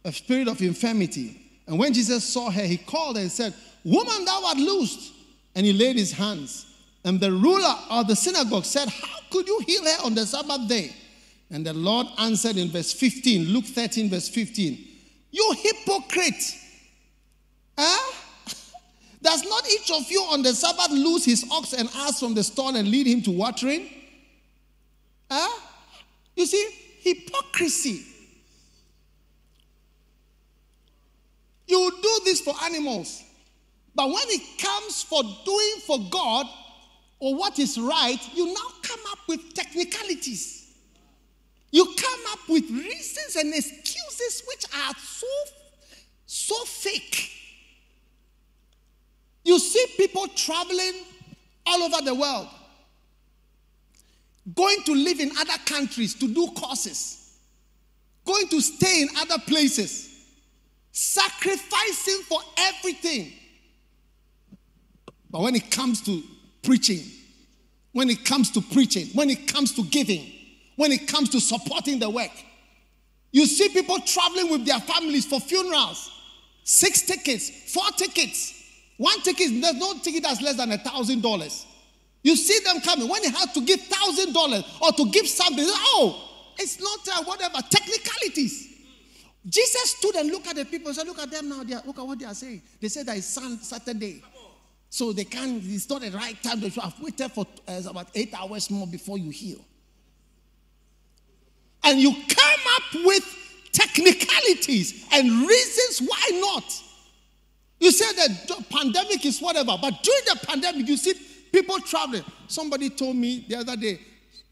a spirit of infirmity. And when Jesus saw her, he called her and said, "Woman, thou art loosed." And he laid his hands. And the ruler of the synagogue said, "How could you heal her on the Sabbath day?" And the Lord answered in verse 15, Luke 13, verse 15, "You hypocrite! Does not each of you on the Sabbath loose his ox and ass from the stall and lead him to watering?" You see, hypocrisy. You do this for animals. But when it comes for doing for God or what is right, you now come up with technicalities. You come up with reasons and excuses which are so fake. You see people traveling all over the world, going to live in other countries to do courses, going to stay in other places, sacrificing for everything. But when it comes to preaching, when it comes to giving, when it comes to supporting the work, you see people traveling with their families for funerals. 6 tickets, 4 tickets. 1 ticket, there's no ticket that's less than $1,000. You see them coming. When they have to give $1,000 or to give something, it's not whatever, technicalities. Jesus stood and looked at the people and said, "Look at them now. Look at what they are saying. They said that it's Saturday. So they can't, it's not the right time. They should have waited for about 8 hours more before you heal." And you come up with technicalities and reasons why not. You say that the pandemic is whatever, but during the pandemic, you see people traveling. Somebody told me the other day,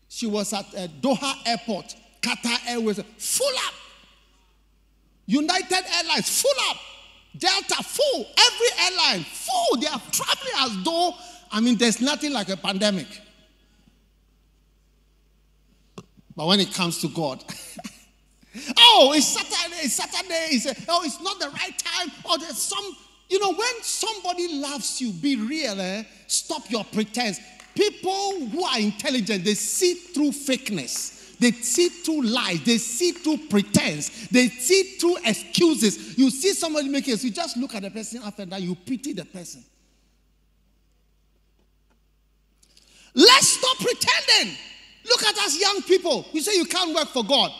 she was at Doha Airport, Qatar Airways, full up. United Airlines, full up. Delta, full. Every airline, full. They are traveling as though, there's nothing like a pandemic. But when it comes to God, it's Saturday. It's not the right time. Or there's some, when somebody loves you, be real. Stop your pretense. People who are intelligent, they see through fakeness. They see through lies. They see through pretense. They see through excuses. You see somebody making it, you just look at the person after that, you pity the person. Let's stop pretending. Look at us young people. You say you can't work for God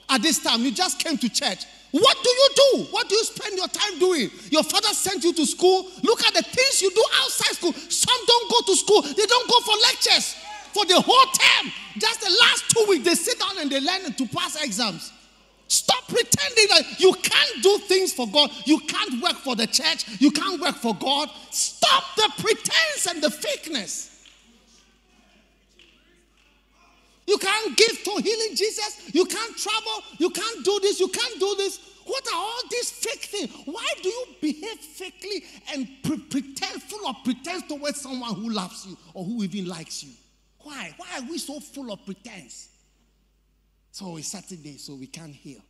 at this time. You just came to church. What do you do? What do you spend your time doing? Your father sent you to school. Look at the things you do outside school. Some don't go to school. They don't go for lectures for the whole term. Just the last 2 weeks, they sit down and they learn to pass exams. Stop pretending that you can't do things for God. You can't work for the church. You can't work for God. Stop the pretense and the fakeness. You can't give to healing Jesus. You can't travel. You can't do this. You can't do this. What are all these fake things? Why do you behave fakely and pretend, full of pretense towards someone who loves you or who even likes you? Why? Why are we so full of pretense? So it's Saturday, so we can't heal.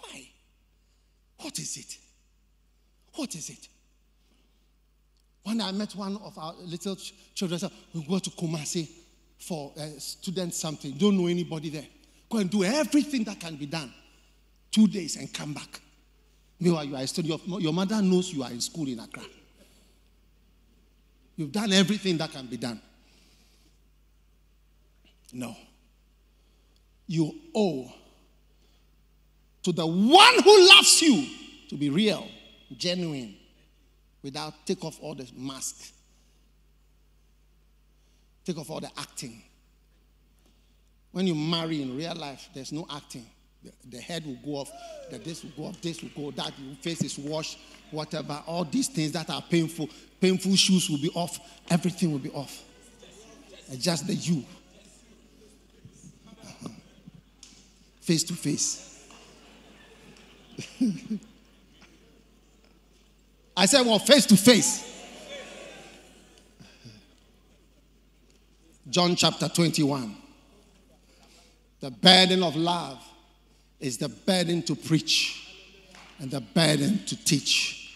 Why? What is it? What is it? When I met one of our little children, I said, "We go to Kumasi for students something. Don't know anybody there. Go and do everything that can be done. 2 days and come back. Meanwhile, you are a student. Your mother knows you are in school in Accra. You've done everything that can be done." No. You owe to the one who loves you to be real, genuine, without take off all the mask. Take off all the acting. When you marry in real life, there's no acting. The head will go off, this will go off, this will go, that your face is washed, whatever. All these things that are painful shoes will be off. Everything will be off. And just the you. Face to face. I said, well, face to face. John chapter 21. The burden of love is the burden to preach and the burden to teach.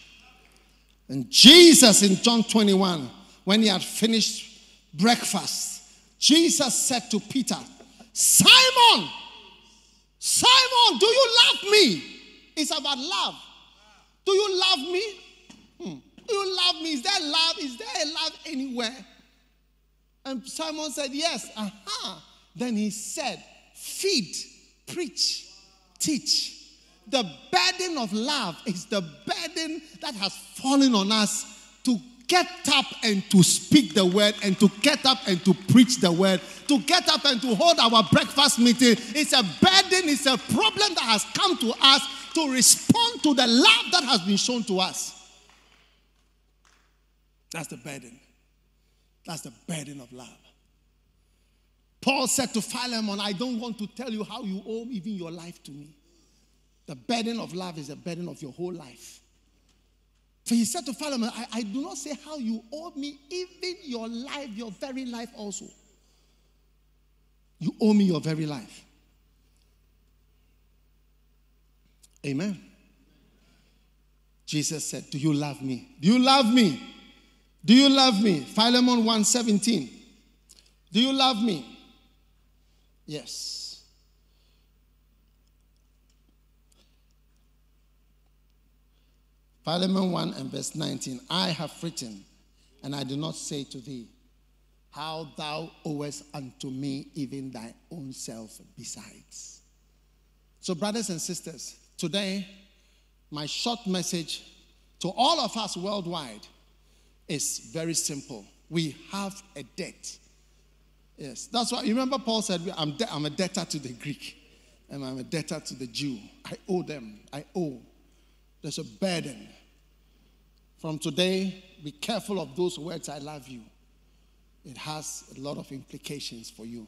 And Jesus in John 21, when he had finished breakfast, Jesus said to Peter, "Simon, me. It's about love. Do you love me? Do you love me? Is there love? Is there a love anywhere? And Simon said, yes. Then he said, feed, preach, teach. The burden of love is the burden that has fallen on us to get up and to speak the word, and to get up and to preach the word, to get up and to hold our breakfast meeting. It's a burden, it's a problem that has come to us to respond to the love that has been shown to us. That's the burden. That's the burden of love. Paul said to Philemon, I don't want to tell you how you owe even your life to me. The burden of love is the burden of your whole life. So he said to Philemon, I do not say how you owe me even your life, your very life also. You owe me your very life. Amen. Jesus said, do you love me? Do you love me? Do you love me? Philemon 1:17. Do you love me? Yes. Philemon 1 and verse 19. I have written, and I do not say to thee, how thou owest unto me even thy own self besides. So, brothers and sisters, today, my short message to all of us worldwide is very simple. We have a debt. Yes, that's why, you remember Paul said, I'm a debtor to the Greek, and I'm a debtor to the Jew. I owe them. I owe. There's a burden. From today, be careful of those words, I love you. It has a lot of implications for you.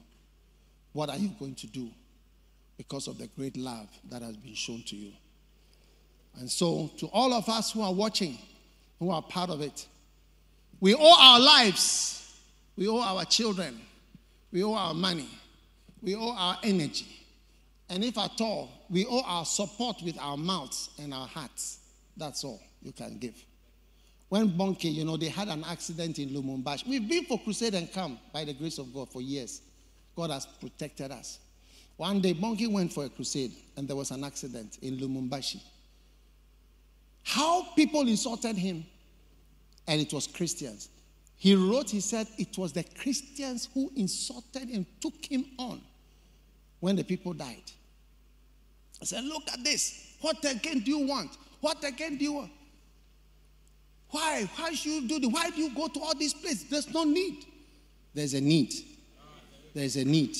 What are you going to do because of the great love that has been shown to you? And so, to all of us who are watching, who are part of it, we owe our lives. We owe our children. We owe our money. We owe our energy. And if at all, we owe our support with our mouths and our hearts. That's all you can give. When Bonke, they had an accident in Lumumbashi. We've been for crusade and camp by the grace of God for years. God has protected us. One day, Bonke went for a crusade and there was an accident in Lumumbashi. How people insulted him, and it was Christians. He wrote, he said, it was the Christians who insulted and took him on when the people died. I said, look at this. What again do you want? What again do you want? Why? Why should you do this? Why do you go to all these places? There's no need. There's a need. There's a need.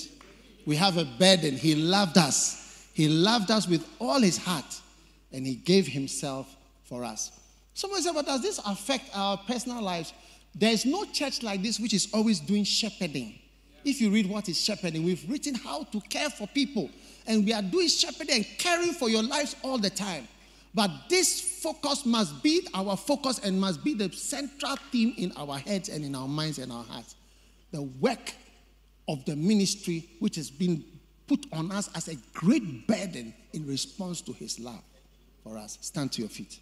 We have a burden. He loved us. He loved us with all his heart, and he gave himself for us. Someone said, but does this affect our personal lives? There's no church like this which is always doing shepherding. If you read what is shepherding, we've written how to care for people. And we are doing shepherding and caring for your lives all the time. But this focus must be our focus and must be the central theme in our heads and in our minds and our hearts. The work of the ministry which has been put on us as a great burden in response to his love for us. Stand to your feet.